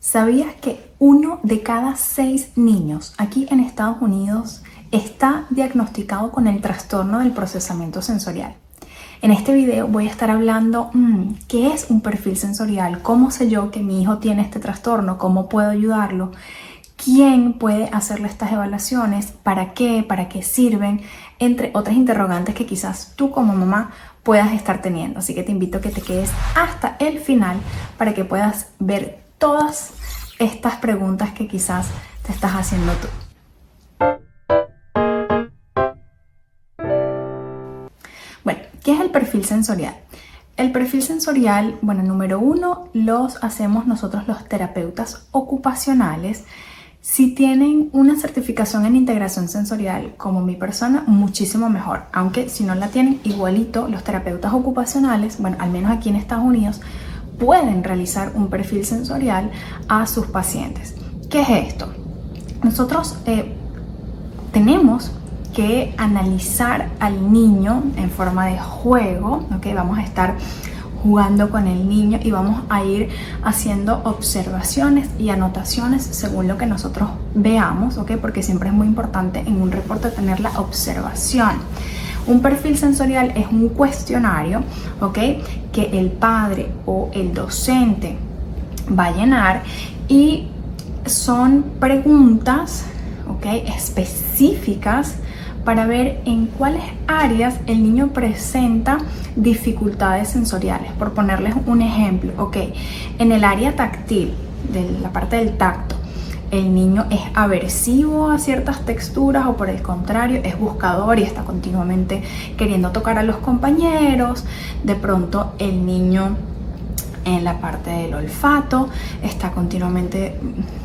¿Sabías que 1 de cada 6 niños aquí en Estados Unidos está diagnosticado con el trastorno del procesamiento sensorial? En este video voy a estar hablando qué es un perfil sensorial, cómo sé yo que mi hijo tiene este trastorno, cómo puedo ayudarlo, quién puede hacerle estas evaluaciones, para qué sirven, entre otras interrogantes que quizás tú como mamá puedas estar teniendo. Así que te invito a que te quedes hasta el final para que puedas ver todas estas preguntas que quizás te estás haciendo tú. Bueno, ¿qué es el perfil sensorial? El perfil sensorial, bueno, número 1, los hacemos nosotros los terapeutas ocupacionales. Si tienen una certificación en integración sensorial como mi persona, muchísimo mejor. Aunque si no la tienen, igualito los terapeutas ocupacionales, bueno, al menos aquí en Estados Unidos, pueden realizar un perfil sensorial a sus pacientes. ¿Qué es esto? Nosotros tenemos que analizar al niño en forma de juego, ¿ok? Vamos a estar jugando con el niño y vamos a ir haciendo observaciones y anotaciones según lo que nosotros veamos, ¿ok? Porque siempre es muy importante en un reporte tener la observación. Un perfil sensorial es un cuestionario, ¿ok?, que el padre o el docente va a llenar y son preguntas, ¿ok?, específicas para ver en cuáles áreas el niño presenta dificultades sensoriales. Por ponerles un ejemplo, ¿ok?, en el área táctil, de la parte del tacto, el niño es aversivo a ciertas texturas o por el contrario es buscador y está continuamente queriendo tocar a los compañeros. De pronto el niño en la parte del olfato está continuamente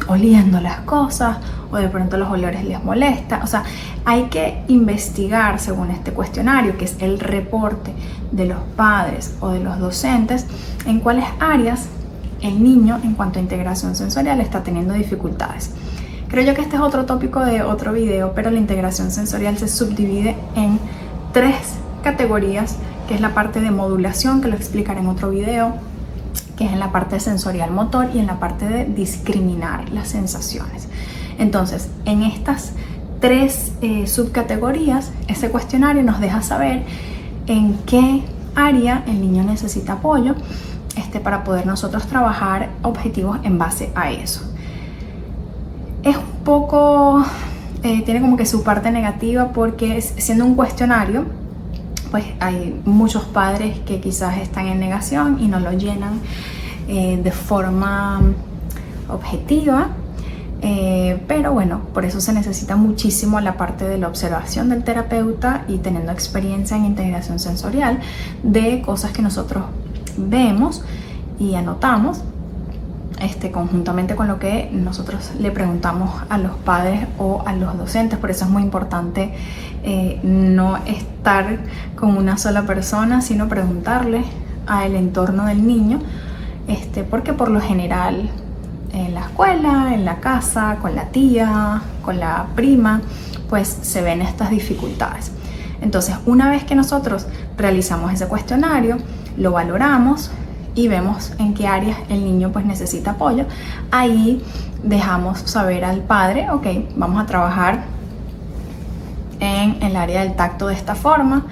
oliendo las cosas o de pronto los olores les molesta. O sea, hay que investigar según este cuestionario, que es el reporte de los padres o de los docentes, en cuáles áreas el niño en cuanto a integración sensorial está teniendo dificultades. Creo yo que este es otro tópico de otro video, pero la integración sensorial se subdivide en 3 categorías, que es la parte de modulación, que lo explicaré en otro video, que es en la parte sensorial motor y en la parte de discriminar las sensaciones. Entonces, en estas 3 subcategorías, ese cuestionario nos deja saber en qué área el niño necesita apoyo, para poder nosotros trabajar objetivos en base a eso. Es un poco, tiene como que su parte negativa porque siendo un cuestionario, pues hay muchos padres que quizás están en negación y no lo llenan de forma objetiva. Pero bueno, por eso se necesita muchísimo la parte de la observación del terapeuta y teniendo experiencia en integración sensorial de cosas que nosotros vemos y anotamos conjuntamente con lo que nosotros le preguntamos a los padres o a los docentes. Por eso es muy importante no estar con una sola persona, sino preguntarle al entorno del niño, porque por lo general en la escuela, en la casa, con la tía, con la prima, pues se ven estas dificultades. Entonces, una vez que nosotros realizamos ese cuestionario, lo valoramos y vemos en qué áreas el niño pues necesita apoyo, ahí dejamos saber al padre, ok, vamos a trabajar en el área del tacto de esta forma,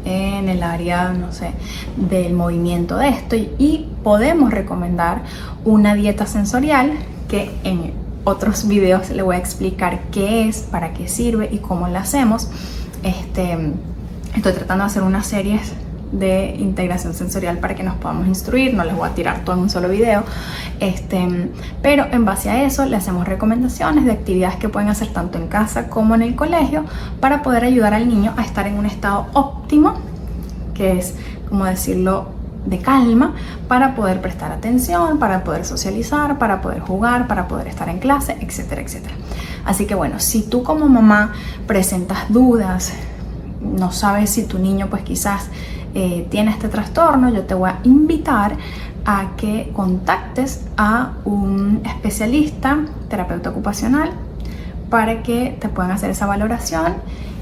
en el área, no sé, del movimiento de esto, y podemos recomendar una dieta sensorial que en otros videos le voy a explicar qué es, para qué sirve y cómo la hacemos. Estoy tratando de hacer unas series de integración sensorial para que nos podamos instruir, no les voy a tirar todo en un solo video, pero en base a eso le hacemos recomendaciones de actividades que pueden hacer tanto en casa como en el colegio para poder ayudar al niño a estar en un estado óptimo, que es, como decirlo, de calma, para poder prestar atención, para poder socializar, para poder jugar, para poder estar en clase, etcétera, etcétera. Así que bueno, si tú como mamá presentas dudas, no sabes si tu niño pues quizás tiene este trastorno, yo te voy a invitar a que contactes a un especialista, terapeuta ocupacional, para que te puedan hacer esa valoración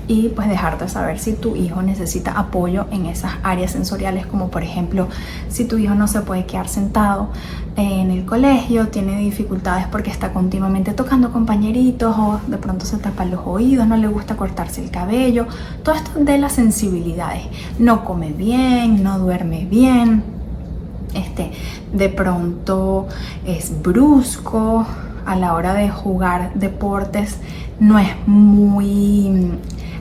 y pues dejarte saber si tu hijo necesita apoyo en esas áreas sensoriales, como por ejemplo si tu hijo no se puede quedar sentado en el colegio, tiene dificultades porque está continuamente tocando compañeritos o de pronto se tapa los oídos, no le gusta cortarse el cabello, todo esto de las sensibilidades, no come bien, no duerme bien, de pronto es brusco a la hora de jugar deportes, no es muy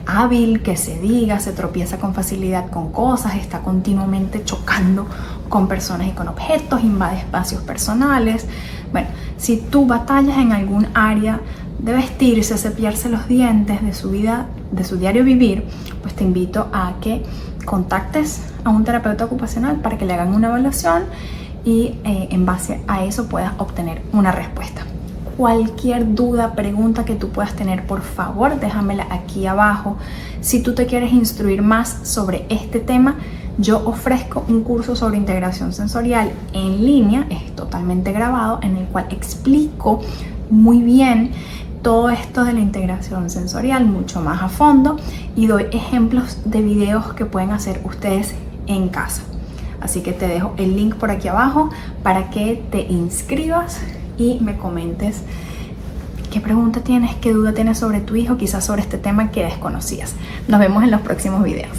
hábil, que se diga, se tropieza con facilidad con cosas, está continuamente chocando con personas y con objetos, invade espacios personales. Bueno, si tú batallas en algún área de vestirse, cepillarse los dientes de su vida, de su diario vivir, pues te invito a que contactes a un terapeuta ocupacional para que le hagan una evaluación y en base a eso puedas obtener una respuesta. Cualquier duda, pregunta que tú puedas tener, por favor, déjamela aquí abajo. Si tú te quieres instruir más sobre este tema, yo ofrezco un curso sobre integración sensorial en línea, es totalmente grabado, en el cual explico muy bien todo esto de la integración sensorial mucho más a fondo y doy ejemplos de videos que pueden hacer ustedes en casa. Así que te dejo el link por aquí abajo para que te inscribas y me comentes qué pregunta tienes, qué duda tienes sobre tu hijo, quizás sobre este tema que desconocías. Nos vemos en los próximos videos.